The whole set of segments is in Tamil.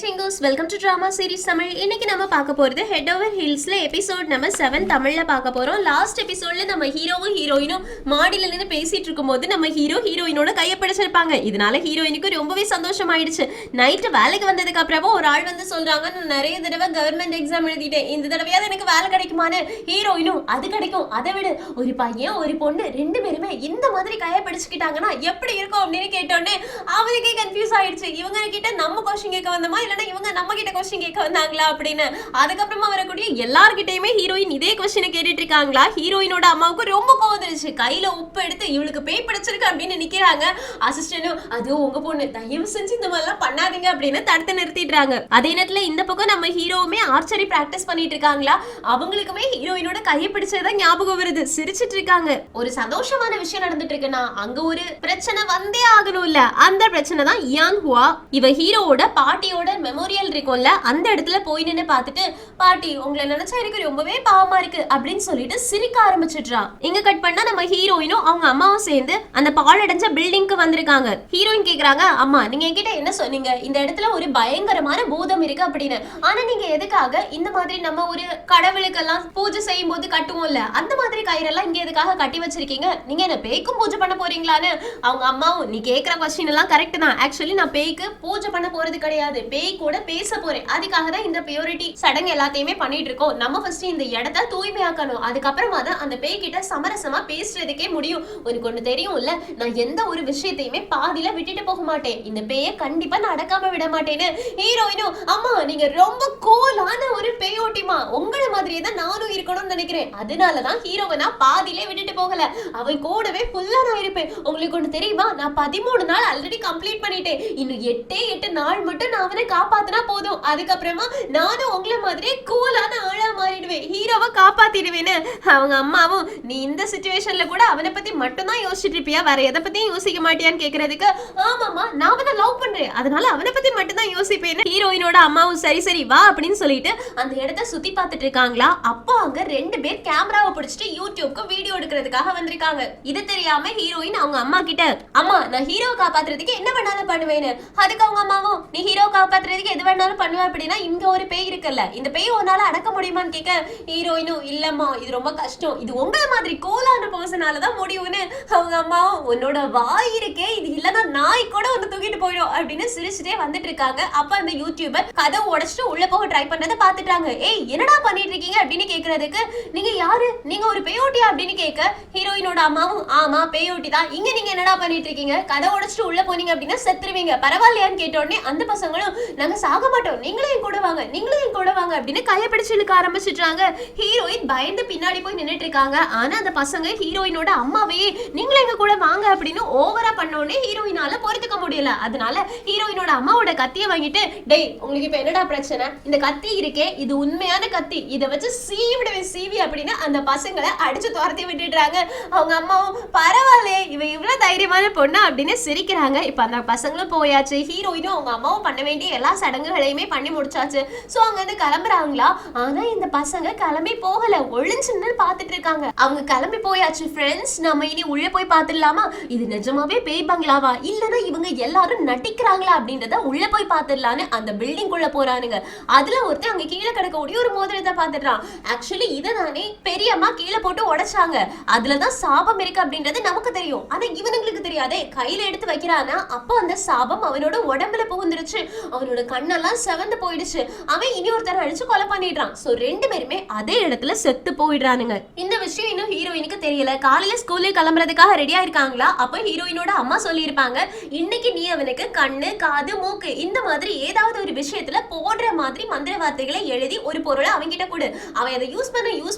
சிங்கோஸ் welcome to drama series Tamil. இன்னைக்கு நம்ம பார்க்க போறது ஹெட் ஓவர் ஹில்ஸ்ல எபிசோட் நம்பர் 7 தமிழ்ல பார்க்க போறோம். லாஸ்ட் எபிசோட்ல நம்ம ஹீரோவும் ஹீரோயினும் மாடியில நின்று பேசிட்டு இருக்கும்போது நம்ம ஹீரோயினோட கையை பிடிச்சிருப்பாங்க. இதனால ஹீரோயினுக்கு ரொம்பவே சந்தோஷம் ஆயிடுச்சு. நைட்டு வேலைக்கு வந்ததுக்கு அப்புறமா ஒரு ஆள் வந்து சொல்றாங்க, நான் நிறைய தடவை கவர்மெண்ட் எக்ஸாம் எழுதிட்டேன், இந்த தடவையாவது எனக்கு வேலை கிடைக்குமான்னு. ஹீரோயினும் அது கிடைக்கும், அதை விட ஒரு பையன் ஒரு பொண்ணு ரெண்டு பேருமே இந்த மாதிரி கையை பிடிச்சுக்கிட்டாங்கன்னா எப்படி இருக்கும் அப்படின்னு கேட்டோன்னே அவனுக்கே கன்ஃபியூஸ் ஆயிடுச்சு. இவங்க கிட்ட நம்ம கொஸ்டின் கேட்க வந்தோமா இல்லைன்னா இவங்க நம்ம கிட்ட கொஸ்டின் கேட்க வந்தாங்களா அப்படின்னு. அதுக்கப்புறமா வரக்கூடிய எல்லார்கிட்டயுமே ஹீரோயின் இதே கொஸ்டினை கேட்டுட்டு இருக்காங்களா. ஹீரோயினோட அம்மாவுக்கு ரொம்ப கோவந்துருச்சு. கையில உப்பு எடுத்து இவளுக்கு பேய் பிடிச்சிருக்கு அப்படின்னு நிக்கிறாங்க. அசிஸ்டன்டும் அது உங்க பொண்ணு, தயவு செஞ்சு இந்த மாதிரிலாம் பண்ணாதீங்க அப்படின்னு தடுத்து நிறுத்திடுறாங்க. அதே நேரத்துல இந்த பக்கம் நம்ம ஹீரோவுமே ஆர்ச்சரி பிராக்டிஸ் பண்ணிட்டு இருக்காங்களா. அவங்களுக்குமே ஹீரோயினோட கையை பிடிச்சதான் ஞாபகம் வருது. சிரிச்சிட்டு இருக்காங்க. ஒரு சந்தோஷமான விஷயம் நடந்துட்டு இருக்குன்னா அங்க ஒரு பிரச்சனை வந்தே ஆகணும்ல. அந்த பிரச்சனை தான் யான் ஹுவா. இவ ஹீரோவோட பாட்டியோட மெமோரியல் இருக்கும்ல, அந்த இடத்துல போய் நின்று பார்த்துட்டு, பாட்டி உங்களை நினைச்சா எனக்கு ரொம்பவே பாவமா இருக்கு அப்படின்னு சொல்லிட்டு சிரிக்க ஆரம்பிச்சிடுறா. இங்க கட் பண்ணா நம்ம ஹீரோயினும் அவங்க அம்மாவும் சேர்ந்து அந்த பாழடைஞ்ச பில்டிங்க்கு வந்திருக்காங்க. ஹீரோயின் கேக்குறாங்க, அம்மா நீங்க என்கிட்ட என்ன சொன்னீங்க, இந்த இடத்துல ஒரு பயங்கரமான பூதம் இருக்கு அப்படின்னு. ஆனா நீங்க எதுக்காக இந்த மாதிரி நம்ம ஒரு கடவுளுக்கெல்லாம் பூஜை செய்யும் போது கட்டுவோம்ல, அந்த மாதிரி கயிறெல்லாம் இங்க எதுக்காக கட்டி வச்சிருக்கீங்க, நீங்க என்ன பேய்க்கும் பூஜை பண்ண போறீங்களான்னு. அவங்க அம்மாவும், நீ கேக்குற கொஸ்டின் எல்லாம் கரெக்ட் தான், ஆக்சுவலி நான் பேய்க்கு பூஜை பண்ண போறது கிடையாது, பேய் கூட பேச போறேன், அதுக்காக தான் இந்த பியூரிட்டி சடங்கு எல்லாத்தையுமே பண்ணிட்டு இருக்கோம். நம்ம ஃபர்ஸ்ட் இந்த இடத்தை தூய்மையாக்கணும், அதுக்கப்புறமா தான் அந்த பேய் கிட்ட சமரசமா பேசுறதுக்கே முடியும். உனக்கு ஒண்ணு தெரியும்ல, நான் எந்த ஒரு விஷயத்தையுமே பாதியில விட்டுட்டு போக மாட்டேன், இந்த பேயை கண்டிப்பா நடக்காம விட மாட்டேன்னு. ஹீரோயினும், அம்மா நீங்க ரொம்ப கூலான ஒரு பேயோட்டிமா, உங்களை மாதிரியே தான் நானும் இருக்கணும்னு நினைக்கிறேன், அதனாலதான் ஹீரோவை நான் பாதியிலே விட்டுட்டு போகல, அவன் கூடவே ஃபுல்லா நான் இருப்பேன். உங்களுக்கு ஒண்ணு தெரியுமா, நான் 13 நாள் ஆல்ரெடி கம்ப்ளீட் பண்ணிட்டேன், இன்னும் 8 நாள் மட்டும் நான் அவனை காப்பாத்தினா போதும், அதுக்கப்புறமா நானும் உங்களை மாதிரியே கூலான ஆளா மாறிடுவேன், ஹீரோவை காப்பாத்திடுவேன்னு. அவங்க அம்மாவும், நீ இந்த சிச்சுவேஷன்ல கூட அவனை பத்தி மட்டும் தான் யோசிச்சுட்டு இருப்பியா, வேற எதை பத்தியும் யோசிக்க மாட்டியான்னு கேக்குறதுக்கு, ஆமாமா நான் அவனை லவ் பண்றேன், அதனால அவனை பத்தி மட்டும் தான் யோசிப்பேன்னு. ஹீரோயினோட அம்மாவும் சரி சரி வா அப்படின்னு சொல்லிட்டு அந்த இடத்த சுத்தி பார்த்துட்டு இருக்காங்களா. அப்போ அங்க 2 பேர் கேமராவை பிடிச்சிட்டு யூடியூப்க்கு வீடியோ எடுக்கிறதுக்காக வந்திருக்காங்க. இது தெரியாம ஹீரோயின் அவங்க அம்மா கிட்ட, அம்மா நான் ஹீரோவை காப்பாத்துறதுக்கு என்ன வேணாலும் பண்ணுவேன்னு. அதுக்கு அவங்க அம்மாவும், நீ ஹீரோவை காப்பாத்துறதுக்கு எது வேணாலும் பண்ணுவ அப்படின்னா இங்க ஒரு பேய் இருக்குல்ல, இந்த பேய் உன்னால அடக்க முடியுமான்னு கேட்க, ஹீரோயினும் இல்லம்மா இது ரொம்ப கஷ்டம், இது உங்களை மாதிரி கோலான பர்சனாலதான் முடியும்னு. அவங்க அம்மாவும், உன்னோட வாய் இருக்கே இது இல்லன்னா நாய் கூட ஒன்னு தூக்கிட்டு போயிடும் அப்படின்னு சிரிச்சுட்டே வந்துட்டு இருக்காங்க. அப்ப அந்த யூடியூபர் கதவை உடைச்சிட்டு உள்ள போக ட்ரை பண்ணதை பாத்துட்டாங்க. ஏய் என்னடா பண்ணிட்டு இருக்கீங்க அப்படின்னு கேக்குறதுக்கு, நீங்க யாரு, நீங்க ஒரு பேயோட்டியா அப்படின்னு கேட்க, ஹீரோயினோட அம்மாவும், ஆமா பேயோட்டி தான், இங்க நீங்க என்னடா பண்ணிட்டு இருக்கீங்க, கதவை உடைச்சிட்டு உள்ள போனீங்க அப்படின்னா செத்துருவீங்க, பரவாயில்லையான்னு கேட்ட உடனே அந்த பசங்களும், நாங்க சாக மாட்டோம், நீங்களும் என் கூட வாங்க, நீங்களும் என் கூட வாங்க அப்படின்னு கையை பிடிச்சு இழுக்க ஆரம்பிச்சிட்டாங்க. ஹீரோயின் பயந்து பின்னாடி போய் நின்னுட்டு இருக்காங்க. ஆனா அந்த பசங்க ஹீரோயினோட அம்மாவே நீங்களும் எங்க கூட வாங்க அப்படின்னு ஓவரா பண்ணோடனே ஹீரோயினால பொறுத்துக்க முடியல. அதனால ஹீரோயினோட அம்மாவோட கத்தியை வாங்கிட்டு, டேய் உங்களுக்கு இப்ப என்னடா பிரச்சனை, இந்த கத்தி இருக்கே இது உண்மையான கத்தி, இதை வச்சு சீவிடுவே சீவி அப்படின்னு அந்த பசங்களை அடிச்சு துரத்தி விட்டுடுறாங்க. அவங்க அம்மாவும், பரவாயில்லையே இவ இவ்வளவு தைரியமான பொண்ணு அப்படின்னு சிரிக்கிறாங்க. இப்ப அந்த பசங்களும் போயாச்சு. ஹீரோயினும் அவங்க அம்மாவும் பண்ண வேண்டிய எல்லா சடங்குகளையுமே பண்ணி முடிச்சாச்சு. சோ அங்க இருந்து கிளம்புறாங்களா. ஆனா இந்த பசங்க கிளம்பி போகல, ஒளிஞ்சுன்னு பாத்துட்டு இருக்காங்க. அவங்க கிளம்பி போயாச்சு. ஃப்ரெண்ட்ஸ் நம்ம இனி உள்ள போய் பாத்துடலாமா, இது நிஜமாவே பேய் பங்களாவா இல்லன்னா இவங்க எல்லாரும் நட்டிக்கிறாங்களா அப்படின்றத உள்ள போய் பாத்துடலான்னு அந்த பில்டிங் குள்ள போறானுங்க. அதுல ஒருத்தர் அங்க கீழே கிடக்கக்கூடிய ஒரு மோதிரத்தை பாத்துட்டான். ஆக்சுவலி இதை தானே பெரியம்மா கீழே போட்டு உடைச்சாங்க, அதுலதான் சாபம் இருக்கு அப்படின்றது நமக்கு தெரியும். ஆனா இவனுங்களுக்கு தெரியாதே, கையில எடுத்து வைக்கிறானா அப்போ அந்த சாபம் அவனோட உடம்புல புகுந்துருச்சு, அவனோட கண்ணெல்லாம் செவந்து போயிடுச்சு, அவன் இனி ஒருத்தர் அடிச்சு கொலை பண்ணிடுறான். சோ 2 பேருமே அதே இடத்துல செத்து போயிடுறானுங்க. இந்த விஷயம் இன்னும் ஹீரோயினுக்கு தெரியல. காலையில ஸ்கூலுக்கு கிளம்புறதுக்காக ரெடியா இருக்காங்களா. அப்ப ஹீரோயினோட அம்மா சொல்லியிருப்பாங்க, இன்னைக்கு நீ அவனுக்கு கண்ணு காது மூக்கு இந்த மாதிரி ஏதாவது ஒரு விஷயத்துல போடுற மாதிரி மந்திர வார்த்தைகளை எழுதி ஒரு பொருளை அவன்கிட்ட கொடு, அவன் அதை யூஸ்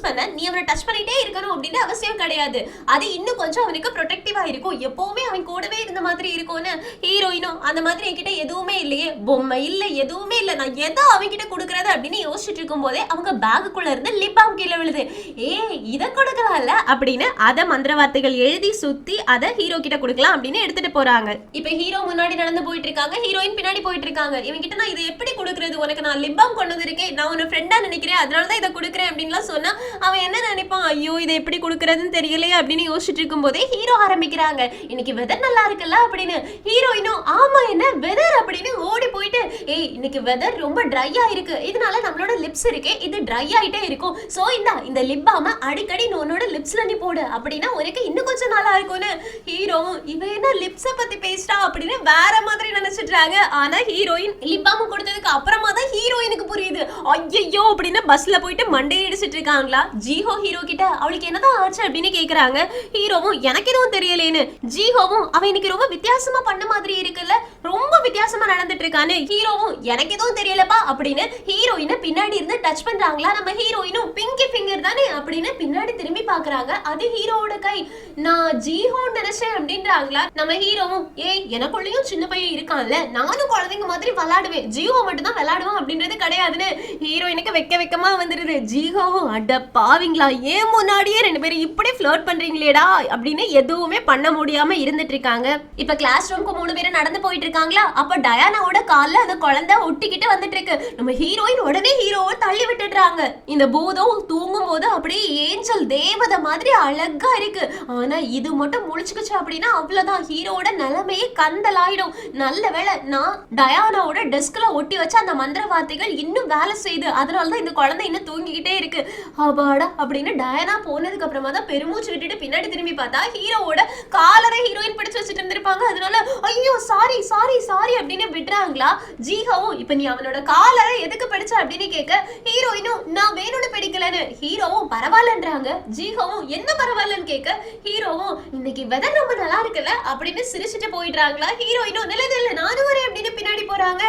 பண்ண நீ அவனை டச் பண்ணிட்டே இருக்கணும் அப்படின்னு அவசியம் கிடையாது, அது இன்னும் கொஞ்சம் அவனுக்கு ப்ரொடெக்டிவா இருக்கும், எப்பவுமே அவன் கூடவே இருந்த மாதிரி இருக்கும்னு. ஹீரோயினும், அந்த மாதிரி என்கிட்ட எதுவுமே இல்லையே, பொம்மை இல்ல எதுவுமே இல்ல, நான் எதோ அவன்கிட்ட கொடுக்கறது அப்படின்னு யோசிச்சுட்டு இருக்கும் போதே அவங்க பேகுக்குள்ள இருந்து லிப் பாம் கீழே விழுது. இதை கொடுக்கலாம்ல அப்படின்னு அதை மந்திர வார்த்தைகள் எழுதி சுத்தி அதை ஹீரோ கிட்ட கொடுக்கலாம் அப்படின்னு எடுத்துட்டு போறாங்க. இப்ப ஹீரோ முன்னாடி நடந்து போயிட்டு இருக்காங்க, ஹீரோயின் பின்னாடி போயிட்டு இருக்காங்க. இவங்க கிட்ட நான் இதை எப்படி கொடுக்கறது, உனக்கு நான் லிப் பாம் கொண்டு வந்திருக்கேன், நான் உன்னை ஃப்ரெண்டா நினைக்கிறேன், அதனாலதான் இதை கொடுக்குறேன் அப்படின்லாம் சொன்னா அவன் என்ன நினைப்பான், ஐயோ இதை எப்படி கொடுக்கறதுன்னு தெரியலையே அப்படின்னு யோசிச்சுட்டு இருக்கும் போதே ஹீரோ ஆரம்பிக்கிறாங்க, இன்னைக்கு வெதர் நல்லா இருக்குல்ல அப்படின்னு. ஹீரோயினும், ஆமா என்ன வெதர் அப்படின்னு ஓடி போயிட்டு ஏய் இன்னைக்கு வெதர் ரொம்ப ட்ரையா இருக்கு, இதனால நம்மளோட லிப்ஸ் இருக்கே இது ட்ரை ஆயிட்டே இருக்கும், சோ இந்த லிப் பாம அடிக்கடி உன்னோட லிப்ஸ்ல நீ போடு அப்படின்னா உனக்கு இன்னும் கொஞ்சம் நல்லா இருக்கும்னு ஹீரோவும் இவன் என்ன லிப்ஸ பத்தி பேசிட்டா அப்படின்னு வேற மாதிரி நினைச்சிட்டாங்க. ஆனா ஹீரோயின் லிப் பாம் கொடுத்ததுக்கு அப்புறமா தான் ஹீரோயினுக்கு புரியுது. ஐயோ அப்படின்னு பஸ்ல போயிட்டு மண்டையை இடிச்சிட்டு இருக்காங்களா. ஜீஹோ ஹீரோ கிட்ட அவளுக்கு என்னதான் ஆச்சு அப்படின்னு கேக்குறாங்க. ஹீரோவும் எனக்கு எதுவும் தெரியலேன்னு. ஜீஹோவும் அவன் இன்னைக்கு ரொம்ப வித்தியாசமா பண்ண மாதிரி இருக்குல்ல, ரொம்ப வித்தியாசமா நடந்துட்டு இருக்கான்னு. ஹீரோவும் எனக்கு எதுவும் தெரியலப்பா அப்படின்னு ஹீரோயினை பின்னாடி இருந்து டச் பண்றாங்களா. நம்ம ஹீரோயினும் பிங்கி ஃபிங்கர் தானே அப்படின்னு பின்னாடி திரும்பி பாக்குறாங்க. அது ஹீரோவோட கை. நான் ஜீஹோ நினைச்சேன் அப்படின்றாங்களா. நம்ம ஹீரோவும் ஏய் எனக்குள்ளயும் சின்ன பையன் இருக்கான்ல, நானும் குழந்தைங்க மாதிரி விளையாடுவேன், ஜீஹோ மட்டும் தான் விளையாடுவான் அப்படின்றது கிடையாதுன்னு ஹீரோயினுக்கு வெக்கமா வந்துருது. ஜீஹோவும் அட பாவிங்களா ஏன் முன்னாடியே ரெண்டு பேரும் இப்படி ஃப்ளர்ட் பண்றீங்களேடா அப்படின்னு எதுவுமே பண்ண முடியாம இருந்துட்டு இருக்காங்க. இப்ப கிளாஸ் ரூம்க்கு 3 பேரும் நடந்து போயிட்டு இருக்காங்களா. அப்ப டயானாவோட கால்ல அந்த குழந்தை ஒட்டிக்கிட்டு வந்துட்டு இருக்கு. நம்ம ஹீரோயின் உடனே ஹீரோவை தள்ளி விட்டுடுறாங்க. இந்த பூதம் தூங்கும் போது அப்படியே ஏஞ்சல் தேவதை மாதிரி அழகா இருக்கு. ஆனா இது மட்டும் முழிச்சுக்குச்சு அப்படின்னா அவ்வளவுதான், ஹீரோவோட நிலைமையே கந்தலாயிடும். நல்ல வேளை நான் டயானாவோட டெஸ்க்ல ஒட்டி வச்ச அந்த மந்திர வார்த்தைகள் இன்னும் வேலை செய்யுது, அதனாலதான் இந்த குழந்தை இன்னும் தூங்கிக்கிட்டே இருக்கு. அபாடா அப்படின்னு டயானா போனதுக்கு அப்புறமா தான் பெருமூச்சு விட்டுட்டு பின்னாடி திரும்பி பார்த்தா ஹீரோவோட காலரை ஹீரோயின் பிடிச்சு வச்சுட்டு இருந்திருப்பாங்க. அதனால ஐயோ சாரி சாரி சாரி அப்படின்னு விட்டுறாங்களா. ஜீஹோவும் இப்ப நீ அவனோட காலரை எதுக்கு பிடிச்ச அப்படின்னு கேட்க ஹீரோயினும் நான் வேணும்னு பிடிக்கலன்னு. ஹீரோவும் பரவாயில்லன்றாங்க. ஜீஹோவும் என்ன பரவாயில்லன்னு கேட்க ஹீரோவும் இன்னைக்கு வெதர் ரொம்ப நல்லா இருக்குல்ல அப்படின்னு சிரிச்சுட்டு போயிடுறாங்களா. ஹீரோயினும் நில நானும் வரேன் அப்படின்னு பின்னாடி போறாங்க.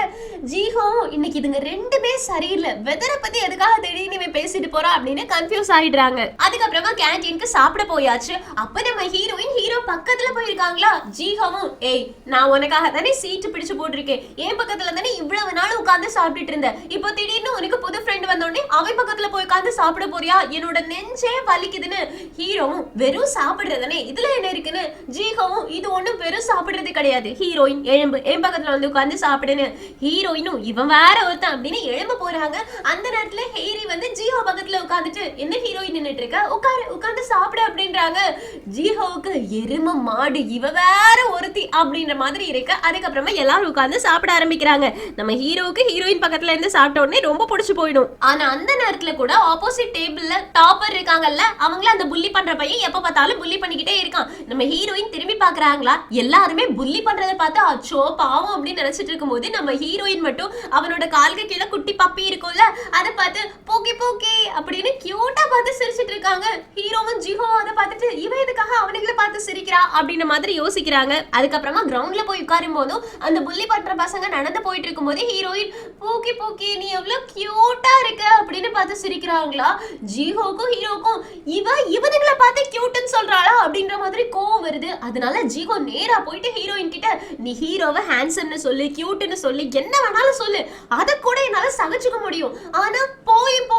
ஜீஹோவும் இன்னைக்கு இதுங்க ரெண்டுமே சரியில்லை, வெதரை பத்தி எதுக்காக திடீர்னு பேசிட்டு போறா அப்படின்னு கன்ஃபியூஸ் ஆயிடுறாங்க. அதுக்கப்புறமா கேண்டீனுக்கு சாப்பிட போயாச்சு. அப்ப நம்ம ஹீரோயின் ஹீரோ பக்கத்துல போயிருக்காங்களா. ஜீஹோவும் ஏய் நான் உனக்காக தானே சீட்டு பிடிச்சு போட்டிருக்கேன், என் பக்கத்துல தானே இவ்வளவு நாள் உட்கார்ந்து சாப்பிட்டுட்டு இருந்த, இப்போ திடீர்னு உனக்கு புது ஃப்ரெண்ட் வந்தோடனே அவன் பக்கத்துல போய் உட்கார்ந்து சாப்பிட போறியா, என்னோட நெஞ்சே வலிக்குதுன்னு. ஹீரோவும் வெறும் சாப்பிடுறதுனே இதுல என்ன இருக்குன்னு. ஜீஹோவும் இது ஒண்ணும் வெறும் சாப்பிடுறது கிடையாது, ஹீரோயின் எழும்பு என் பக்கத்துல வந்து உட்கார்ந்து சாப்பிடுன்னு. ஹீரோயினும் இவன் வேற ஒருத்தன் அப்படின்னு எழும்ப போறாங்க. அந்த நேரத்துல ஹேரி வந்து ஜீஹோ பக்கத்துல உட்கார்ந்துட்டு என்ன ஹீரோயின் நின்னுட்டு இருக்க, உட்கார்ந்து சாப்பிடு அப்படின்றாங்க. ஜீஹோவுக்கு எரும மாடு இவ வேற ஒருத்தி அப்படின்ற மாதிரி இருக்கு. அதுக்கப்புறமா எல்லாரும் உட்கார்ந்து சாப்பிட ஆரம்பிக்கிறாங்க. நம்ம ஹீரோவுக்கு ஹீரோயின் பக்கத்துல இருந்து சாப்பிட்ட உடனே ரொம்ப பிடிச்சு போயிடும். ஆனா அந்த நேரத்துல கூட ஆப்போசிட் டேபிள்ல டாப்பர் இருக்காங்கல்ல, அவங்கள அந்த புள்ளி பண்ற பையன் எப்ப பார்த்தாலும் புள்ளி பண்ணிக்கிட்டே இருக்கான். நம்ம ஹீரோயின் திரும்பி பாக்குறாங்களா. எல்லாருமே புள்ளி பண்றதை பார்த்து அச்சோ பாவம் அப்படின்னு நினைச்சிட்டு இருக்கும்போது நம்ம ஹீரோயின் மட்டும் அவனோட கால்க்கு கீழே குட்டி பப்பி இருக்கும்ல அதை பார்த்து போக்கி போக்கி அப்படின்னு கியூட்டா பார்த்து சிரிச்சிட்டு இருக்காங்க. ஹீரோவும் ஜீஹோவும் அதை பார்த்துட்டு இவன் எதுக்காக அவனுங்களை பார்த்து சிரிக்கிறா அப்படின்ற மாதிரி யோசிக்கிறாங்க. அதுக்கப்புறமா கிரவுண்ட்ல போய் உட்காரும் போதும் அந்த புள்ளி பண்ற பசங்க நடந்து போயிட்டு இருக்கும் போது ஹீரோயின் போக்கி போக்கி நீ எவ்வளவு கியூட்டா இருக்க அப்படின்னு பார்த்து சிரிக்கிறாங்களா. ஜீஹோக்கும் ஹீரோக்கும் இவனுங்களை பார்த்து கியூட்னு சொல்றாளா அப்படின்ற மாதிரி கோவம் வருது. அதனால ஜீஹோ நேரா போயிட்டு ஹீரோயின் கிட்ட நீ ஹீரோவை ஹேண்ட்ஸம்னு சொல்லு கியூட்னு சொல்லி என்ன வேணாலும் சொல்லு, அதை கூட என்னால சகிச்சுக்க முடியும், ஆனா போயும்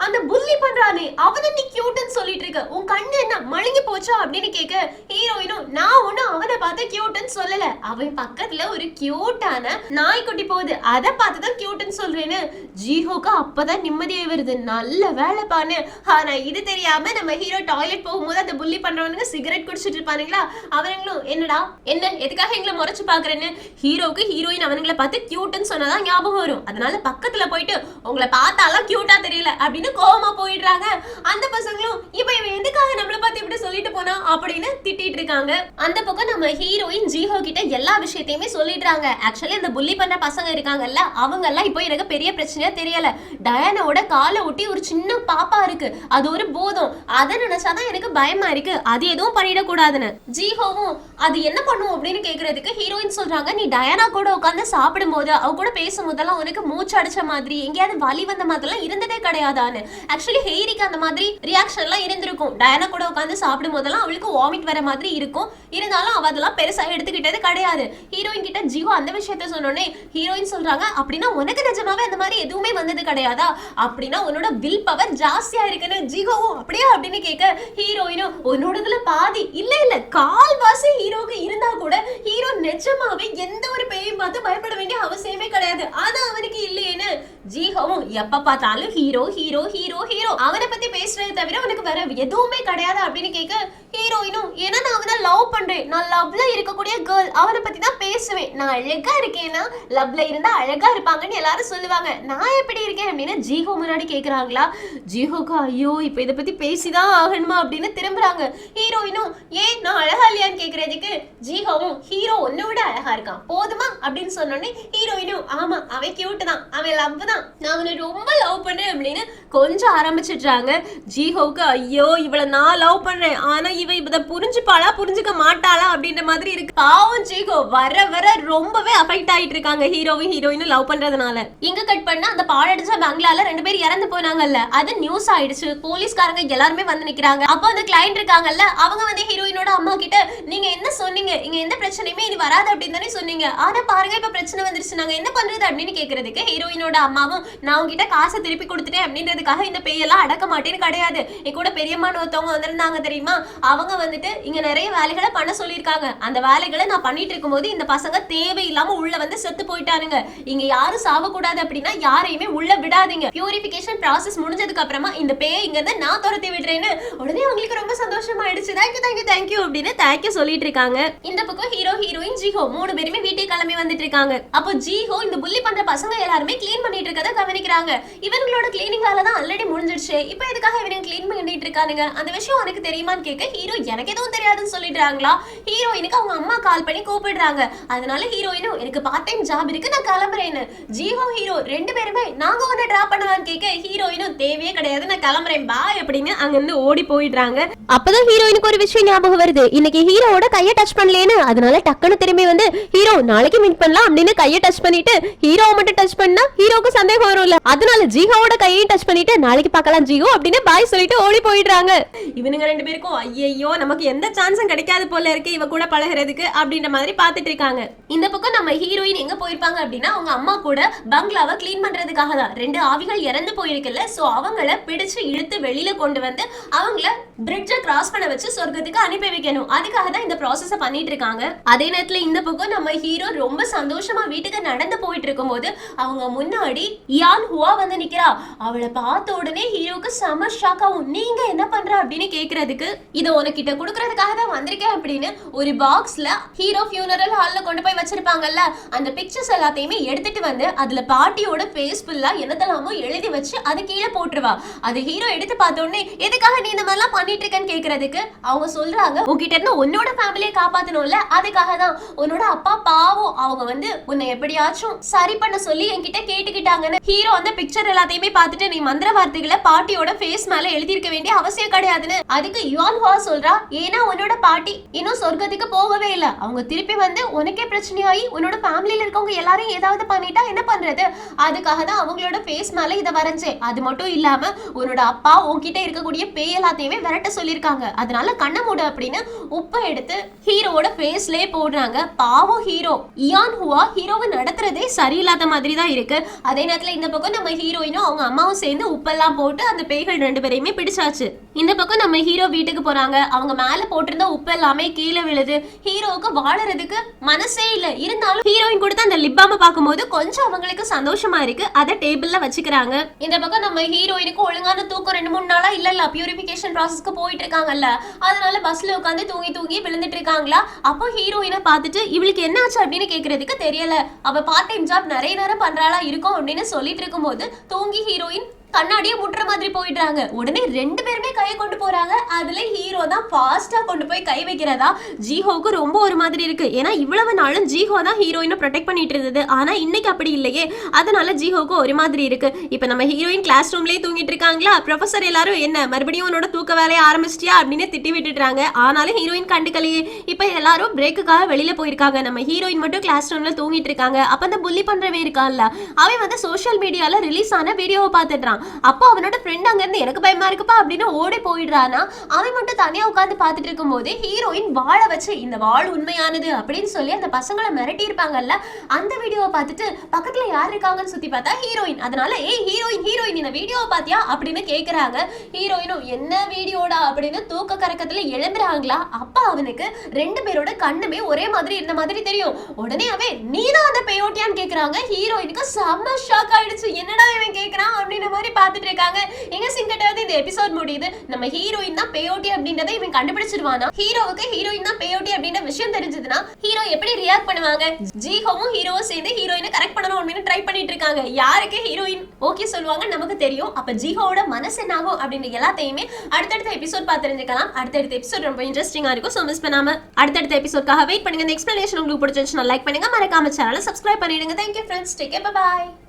அந்த புள்ளி பண்றானே அவனை நீ கியூட்னு சொல்லிட்டு இருக்க, உன் கண்ணு என்ன மழுங்கி போச்சா அப்படின்னு கேட்க ஹீரோயினும் நான் ஒன்னும் அவனை பார்த்து கியூட்னு சொல்லல, அவன் பக்கத்துல ஒரு கியூட்டான நாய்க்குட்டி போகுது அதை பார்த்துதான் கியூட்னு சொல்றேன்னு. ஜீஹோக்கு அப்பதான் நிம்மதியே வருது, நல்ல வேலை பான்னு. ஆனா இது தெரியாம நம்ம ஹீரோ டாய்லெட் போகும்போது அந்த புள்ளி பண்றவனுங்க சிகரெட் குடிச்சிட்டு இருப்பானுங்களா, அவனுங்களும் என்னடா என்ன எதுக்காக எங்களை முறைச்சு பாக்குறேன்னு. ஹீரோக்கு ஹீரோயின் அவனுங்களை பார்த்து கியூட்னு சொன்னதான் ஞாபகம் வரும். அதனால பக்கத்துல போயிட்டு உங்களை பார்த்தாலும் கியூட்டா தெரியல அப்படின்னு கோவமா போயிடுறாங்க. அந்த பசங்களும் இப்ப இவன் எதுக்காக நம்மளை பார்த்து இப்படி சொல்லிட்டு போனா அப்படின்னு திட்டிட்டு இருக்காங்க. அந்த பக்கம் நம்ம ஹீரோயின் ஜீஹோ கிட்ட எல்லா விஷயத்தையுமே சொல்லிடுறாங்க. ஆக்சுவலி அந்த புள்ளி பண்ற பசங்க இருக்காங்கல்ல அவங்க எல்லாம் இப்போ எனக்கு பெரிய பிரச்சனையா தெரியல, டயானாவோட காலை ஒட்டி ஒரு சின்ன பாப்பா இருக்கு, அது ஒரு பூதம், அதை நினைச்சாதான் எனக்கு பயமா இருக்கு, அது எதுவும் பண்ணிடக்கூடாதுன்னு. ஜீஹோவும் அது என்ன பண்ணும் அப்படின்னு கேக்குறதுக்கு ஹீரோயின் சொல்றாங்க நீ டயானா கூட உட்காந்து சாப்பிடும் போது அவ கூட பேசும்போதெல்லாம் உனக்கு மூச்சு அடிச்ச மாதிரி எங்கேயாவது வலி வந்த மாதிரிலாம் இருந்ததே கிடையாதான்னு. ஆக்சுவலி ஹேரிக்கு அந்த மாதிரி ரியாக்ஷன் எல்லாம் இருந்திருக்கும், டயானா கூட உட்காந்து சாப்பிடும் போதெல்லாம் அவளுக்கு வாமிட் வர மாதிரி இருக்கும், இருந்தாலும் அவ அதெல்லாம் பெருசா எடுத்துக்கிட்டது கிடையாது. ஹீரோயின் கிட்ட ஜீவோ அந்த விஷயத்த சொன்னோடனே ஹீரோயின் சொல்றாங்க அப்படின்னா உனக்கு நிஜமாவே அந்த மாதிரி எதுவுமே வந்தது கிடையாதா, அப்படின்னா உன்னோட வில் பவர் ஜாஸ்தியா இருக்குன்னு. ஜீவோவும் அப்படியே அப்படின்னு கேட்க ஹீரோயினும் உன்னோடதுல பாதி இல்ல கால்வாசி ஹீரோக்கு இருந்தா கூட ஹீரோ நிஜமாவே எந்த ஒரு பேயும் பார்த்து பயப்பட வேண்டிய அவசியமே கிடையாது, ஆனா அவனுக்கு இல்லையேன்னு. ஜீஹோவும் எப்ப பார்த்தாலும் ஹீரோ ஹீரோ ஹீரோ ஹீரோ அவனை பத்தி பேசுறது தவிர உனக்கு வேற எதுவுமே கிடையாது அப்படின்னு கேட்க ஹீரோயினும் ஏன்னா நான் அவனை லவ் பண்றேன், நான் லவ்ல இருக்கக்கூடிய கேர்ள், அவனை பத்தி தான் பேசுவேன், நான் அழகா இருக்கேன்னா லவ்ல இருந்தா அழகா இருப்பாங்கன்னு எல்லாரும் சொல்லுவாங்க, நான் எப்படி இருக்கேன் அப்படின்னு ஜீஹோ முன்னாடி கேக்குறாங்களா. ஜீஹோக்கு ஐயோ இப்ப இதை பத்தி பேசிதான் ஆகணுமா அப்படின்னு திரும்புறாங்க. ஹீரோயினும் ஏன் நான் அழகா இல்லையான்னு கேக்குறதுக்கு ஜீஹோவும் ஹீரோ ஒன்ன விட அழகா இருக்கான் போதுமா அப்படின்னு சொன்னோடனே ஹீரோயினும் ஆமா அவன் கியூட் தான், அவன் லவ் தான், நான் அவனை ரொம்ப லவ் பண்ணேன் அப்படின்னு கொஞ்சம் ஆரம்பிச்சிடுறாங்க. ஜீஹோவுக்கு ஐயோ இவளை நான் லவ் பண்றேன் ஆனா இவ இதை புரிஞ்சுப்பாளா புரிஞ்சுக்க மாட்டாளா அப்படின்ற மாதிரி இருக்கு. பாவம் ஜீஹோ வர வர ரொம்பவே அஃபெக்ட் ஆயிட்டு இருக்காங்க ஹீரோவும் ஹீரோயினும் லவ் பண்றதுனால. இங்க கட் பண்ணா அந்த பாழடிச்ச பங்களால 2 பேர் இறந்து போனாங்கல்ல, அது நியூஸ் ஆயிடுச்சு. போலீஸ்காரங்க எல்லாருமே வந்து நிக்கிறாங்க. அப்போ அந்த கிளையண்ட் இருக்காங்கல்ல, அவங்க வந்து ஹீரோயினோட அம்மா கிட்ட நீங்க என்ன சொன்னீங்க, இங்க எந்த பிரச்சனையுமே இனி வராது அப்படின்னு தானே சொன்னீங்க, ஆனா பாருங்க இப்ப பிரச்சனை வந்துருச்சு, நாங்க என்ன பண்றது அப்படின்னு கேக்குறதுக்கு ஹீரோயினோட அம்மாவும் நான் உங்ககிட்ட காசை திருப்பி கொடுத்துட்டேன் அப்படின்றதுக்காக இந்த பேயெல்லாம் அடக்க மாட்டேன்னு கிடையாது, என் கூட பெரியம்மான்னு ஒருத்தவங்க வந்திருந்தாங்க தெரியுமா, அவங்க வந்துட்டு இங்க நிறைய வேலைகளை பண்ண சொல்லியிருக்காங்க, அந்த வேலைகளை நான் பண்ணிட்டு இருக்கும்போது இந்த பசங்க தேவையில்லாம உள்ள வந்து செத்து போயிட்டாருங்க, இங்க யாரும் சாவக்கூடாது அப்படின்னா யாரையுமே உள்ள விடாதீங்க, பியூரிபிகேஷன் ப்ராசஸ் முடிஞ்சதுக்கு அப்புறமா இந்த பேய் இங்க இருந்து நான் துரத்தி விடுறேன்னு உடனே அவங்களுக்கு ரொம்ப சந்தோஷமாயிடுச்சு. தேங்க்யூ தேங்க்யூ தேங்க்யூ அப்படின்னு தேங்க்யூ சொல்லிட்டு இருக்காங்க. இந்த பக்கம் ஹீரோ ஹீரோயின் ஜீஹோ 3 பேருமே வீட்டுக்கு கிளம்பி வந்துட்டு இருக்காங்க. அப்போ ஜீஹோ இந்த புள்ளி பண்ற பசங்க எல்லாருமே கிளீன் பண்ணிட்டு இருக்கத கவனிக்கிறாங்க. இவங்களோட கிளீனிங் வேலை தான் ஆல்ரெடி முடிஞ்சிருச்சு, இப்போ எதுக்காக இவங்க கிளீன் பண்ணிட்டு இருக்கானுங்க, அந்த விஷயம் உனக்கு தெரியுமான்னு கேட்க ஹீரோ எனக்கு எதுவும் தெரியாதுன்னு சொல்லிடுறாங்களா. ஹீரோயினுக்கு அவங்க அம்மா கால் பண்ணி கூப்பிடுறாங்க. அதனால ஹீரோயினும் எனக்கு பார்ட் டைம் ஜாப் இருக்கு நான் கிளம்புறேன்னு. ஜீஹோ ஹீரோ 2 பேருமே நாங்க உன்னை டிராப் பண்ணலான்னு கேட்க ஹீரோயினும் தேவையே கிடையாது நான் கிளம்புறேன் பாய் அப்படின்னு அங்க இருந்து ஓடி போயிடுறாங்க. அப்பதான் ஹீரோயினுக்கு ஒரு விஷயம் ஞாபகம் வருது, இன்னைக்கு ஹீரோவோட கையை டச் பண்ணலேன்னு. அதனால டக்குன்னு திரும்பி வந்து ஹீரோ நாளைக்கு மீட் பண்ணலாம் அப்படின்னு கையை டச் பண்ணிட்டு ஹீரோவை மட்டும் டச் பண்ணா ஹீரோக்கு சந்தேகம் வரும்ல, அதனால ஜீஹோவோட கையை டச் பண்ணிட்டு நாளைக்கு பார்க்கலாம் ஜீஹோ அப்படின்னு பாய் சொல்லிட்டு ஓடி போயிடுறாங்க. இவனுங்க 2 பேருக்கும் ஐயோ நமக்கு எந்த சான்ஸும் கிடைக்காது போல இருக்கு இவ கூட பழகிறதுக்கு அப்படின்ற மாதிரி பாத்துட்டு இருக்காங்க. இந்த பக்கம் நம்ம ஹீரோயின் எங்க போயிருப்பாங்க அப்படின்னா அவங்க அம்மா கூட பங்களாவை கிளீன் பண்றதுக்காக தான். 2 ஆவிகள் இறந்து போயிருக்குல்ல, சோ அவங்கள பிடிச்சு இழுத்து வெளியில கொண்டு வந்து அவங்கள பிரிட்ஜை கிராஸ் பண்ண வச்சு சொர்க்கத்துக்கு அனுப்பி வைக்கணும், அதுக்காக தான் இந்த ப்ராசஸ பண்ணிட்டு இருக்காங்க. அதே நேரத்துல இந்த பக்கம் நம்ம ஹீரோ ரொம்ப சந்தோஷமா வீட்டுக்கு நடந்து போயிட்டு இருக்கும் போது அவங்க முன்னாடி யான் ஹுவா வந்து நிக்கிறா. அவளை பார்த்த உடனே ஹீரோக்கு செம ஷாக் ஆகும். நீங்க என்ன பண்ற அப்படின்னு கேக்குறதுக்கு இத உனக்கிட்ட குடுக்கறதுக்காக தான் வந்திருக்கேன் அப்படின்னு ஒரு பாக்ஸ்ல ஹீரோ ஃபியூனரல் ஹால்ல கொண்டு போய் வச்சிருப்பாங்கல்ல, அந்த பிக்சர்ஸ் எல்லாத்தையுமே எடுத்துட்டு வந்து அதுல பாட்டியோட ஃபேஸ் ஃபுல்லா என்னதெல்லாமோ எழுதி வச்சு அது கீழே போட்டுருவா. அது ஹீரோ எடுத்து பார்த்த உடனே எதுக்காக நீ இந்த மாதிரிலாம் பண்ணிட்டு இருக்கேன்னு கேக்குறதுக்கு அவங்க சொல்றாங்க உன்கிட்ட இருந்து உன்னோட ஃபேமிலியை காப்பாத்தணும்ல, அதுக்காக தான் உன்னோட அப்பா பாவம் அவங்க வந்து உன்னை எப்படியாச்சும் சரி பண்ண சொல்லி என்கிட்ட கேட்டுக்கிட்டாங்கன்னு. ஹீரோ அந்த பிக்சர் எல்லாத்தையுமே பார்த்துட்டு நீ மந்திர வார்த்தைகளை பாட்டியோட ஃபேஸ் மேல எழுதிருக்க வேண்டிய அவசியம் கிடையாதுன்னு. அதுக்கு யுவான் ஹுவா சொல்றா ஏன்னா உன்னோட பாட்டி இன்னும் சொர்க்கத்துக்கு போகவே இல்லை, அவங்க திருப்பி வந்து உனக்கே பிரச்சனையாகி உன்னோட ஃபேமிலியில இருக்கவங்க எல்லாரும் ஏதாவது பண்ணிட்டா என்ன பண்றது, அதுக்காக தான் அவங்களோட ஃபேஸ் மேல இதை வரைஞ்சேன். அது மட்டும் இல்லாம உன்னோட அப்பா உன்கிட்ட இருக்கக்கூடிய பேய் எல்லாத்தையுமே விரட்ட சொல்லியிருக்காங்க, அதனால கண்ண மூடு அப்படின்னு உப்பை எடுத்து ஹீரோவோட ஃபேஸ்லயே போடுறாங்க. பாவம் ஹீரோ இயான் ஹுவா ஹீரோவை நடத்துறதே சரியில்லாத மாதிரி தான் இருக்கு. அதே நேரத்துல இந்த பக்கம் நம்ம ஹீரோயினும் அவங்க அம்மாவும் சேர்ந்து உப்பெல்லாம் போட்டு அந்த பேய்கள் 2 பேரையுமே பிடிச்சாச்சு. இந்த பக்கம் நம்ம ஹீரோ வீட்டுக்கு போறாங்க. அவங்க மேல போட்டிருந்த உப்பு எல்லாமே கீழே விழுது. ஹீரோவுக்கு வாழறதுக்கு மனசே இல்ல, இருந்தாலும் ஹீரோயின் கொடுத்த அந்த லிப் பாம் பார்க்கும்போது கொஞ்சம் அவங்களுக்கு சந்தோஷமா இருக்கு. அதை டேபிள்ல வச்சுக்கிறாங்க. இந்த பக்கம் நம்ம ஹீரோயினுக்கு ஒழுங்கான தூக்கம் 2-3 நாளா இல்ல பியூரிபிகேஷன் ப்ராசஸ்க்கு போயிட்டு இருக்காங்கல்ல, அதனால பஸ்ல உட்காந்து தூங்கி தூங்கி விழுந்துட்டு இருக்காங்களா. அப்போ ஹீரோயினை பார்த்துட்டு இவளுக்கு என்ன ஆச்சு அப்படின்னு கேக்குறதுக்கு தெரியல, அவ பார்ட் டைம் ஜாப் நிறைய நேரம் பண்றாளா இருக்கும் அப்படின்னு சொல்லிட்டு இருக்கும்போது தூங்கி ஹீரோயின் கண்ணாடியை முட்டுற மாதிரி போயிடுறாங்க. உடனே 2 பேருமே கையை கொண்டு போறாங்க. அதுல ஹீரோ தான் ஃபாஸ்டா கொண்டு போய் கை வைக்கிறதா ஜீஹோவுக்கு ரொம்ப ஒரு மாதிரி இருக்கு. ஏன்னா இவ்வளவு நாளும் ஜீஹோ தான் ஹீரோயினை ப்ரொடெக்ட் பண்ணிட்டு இருந்தது, ஆனா இன்னைக்கு அப்படி இல்லையே, அதனால ஜீஹோவுக்கு ஒரு மாதிரி இருக்கு. இப்ப நம்ம ஹீரோயின் கிளாஸ் ரூம்லயே தூங்கிட்டு இருக்காங்களா, ப்ரொஃபசர் எல்லாரும் என்ன மறுபடியும் உன்னோட தூக்க வேலையை ஆரம்பிச்சிட்டியா அப்படின்னு திட்டி விட்டுட்டாங்க. ஆனாலும் ஹீரோயின் கண்டுக்கலையே. இப்ப எல்லாரும் பிரேக்குக்காக வெளியில போயிருக்காங்க. நம்ம ஹீரோயின் மட்டும் கிளாஸ் ரூம்ல தூங்கிட்டு இருக்காங்க. அப்ப அந்த புள்ளி பண்றவே இருக்கான்ல, அவன் வந்து சோஷியல் மீடியால ரிலீஸ் ஆன வீடியோவை பார்த்துட்டான். அப்போ அவனோட ஃப்ரெண்ட் அங்க இருந்து எனக்கு பயமா இருக்குப்பா அப்படின்னு ஓடி போயிடுறானா. அவன் மட்டும் தனியா உட்காந்து பார்த்துட்டு இருக்கும் போது ஹீரோயின் வாழ வச்சு இந்த வாழ் உண்மையானது அப்படின்னு சொல்லி அந்த பசங்களை மிரட்டி இருப்பாங்கல்ல, அந்த வீடியோவை பார்த்துட்டு பக்கத்துல யார் இருக்காங்கன்னு சுத்தி பார்த்தா ஹீரோயின். அதனால ஏய் ஹீரோயின் ஹீரோயின் இந்த வீடியோவை பாத்தியா அப்படின்னு கேக்குறாங்க. ஹீரோயினும் என்ன வீடியோடா அப்படின்னு தூக்க கறக்கத்துல எழும்புறாங்களா. அப்ப அவனுக்கு 2 பேரோட கண்ணுமே ஒரே மாதிரி இருந்த மாதிரி தெரியும். உடனே அவன் நீதான் அந்த பேயோட்டியான்னு கேக்குறாங்க. ஹீரோயினுக்கு செம்ம ஷாக் ஆயிடுச்சு, என்னடா இவன் கேக்குறான் அப்படின்ற மாதிரி மாதிரி பாத்துட்டு இருக்காங்க. எங்க சிங்கட்டாவது இந்த எபிசோட் முடியுது. நம்ம ஹீரோயின் தான் பேயோட்டி அப்படின்றதை இவன் கண்டுபிடிச்சிருவானா? ஹீரோவுக்கு ஹீரோயின் தான் பேயோட்டி அப்படின்ற விஷயம் தெரிஞ்சதுன்னா ஹீரோ எப்படி ரியாக்ட் பண்ணுவாங்க? ஜிஹோவும் ஹீரோவும் சேர்ந்து ஹீரோயினை கரெக்ட் பண்ணணும் அப்படின்னு ட்ரை பண்ணிட்டு இருக்காங்க. யாருக்கு ஹீரோயின் ஓகே சொல்லுவாங்க நமக்கு தெரியும். அப்ப ஜிஹோவோட மனசு என்ன ஆகும் அப்படின்னு எல்லாத்தையுமே அடுத்தடுத்த எபிசோட் பார்த்து தெரிஞ்சுக்கலாம். அடுத்தடுத்த எபிசோட் ரொம்ப இன்ட்ரெஸ்டிங்கா இருக்கும். சோ மிஸ் பண்ணாம அடுத்தடுத்த எபிசோட்காக வெயிட் பண்ணுங்க. இந்த எக்ஸ்பிளனேஷன் உங்களுக்கு பிடிச்சிருந்துச்சுன்னா லைக் பண்ணுங்க, மறக்காம சேனலை சப்ஸ்கிரைப் பண்ணிடுங்க. Thank you friends. Take care. Bye bye.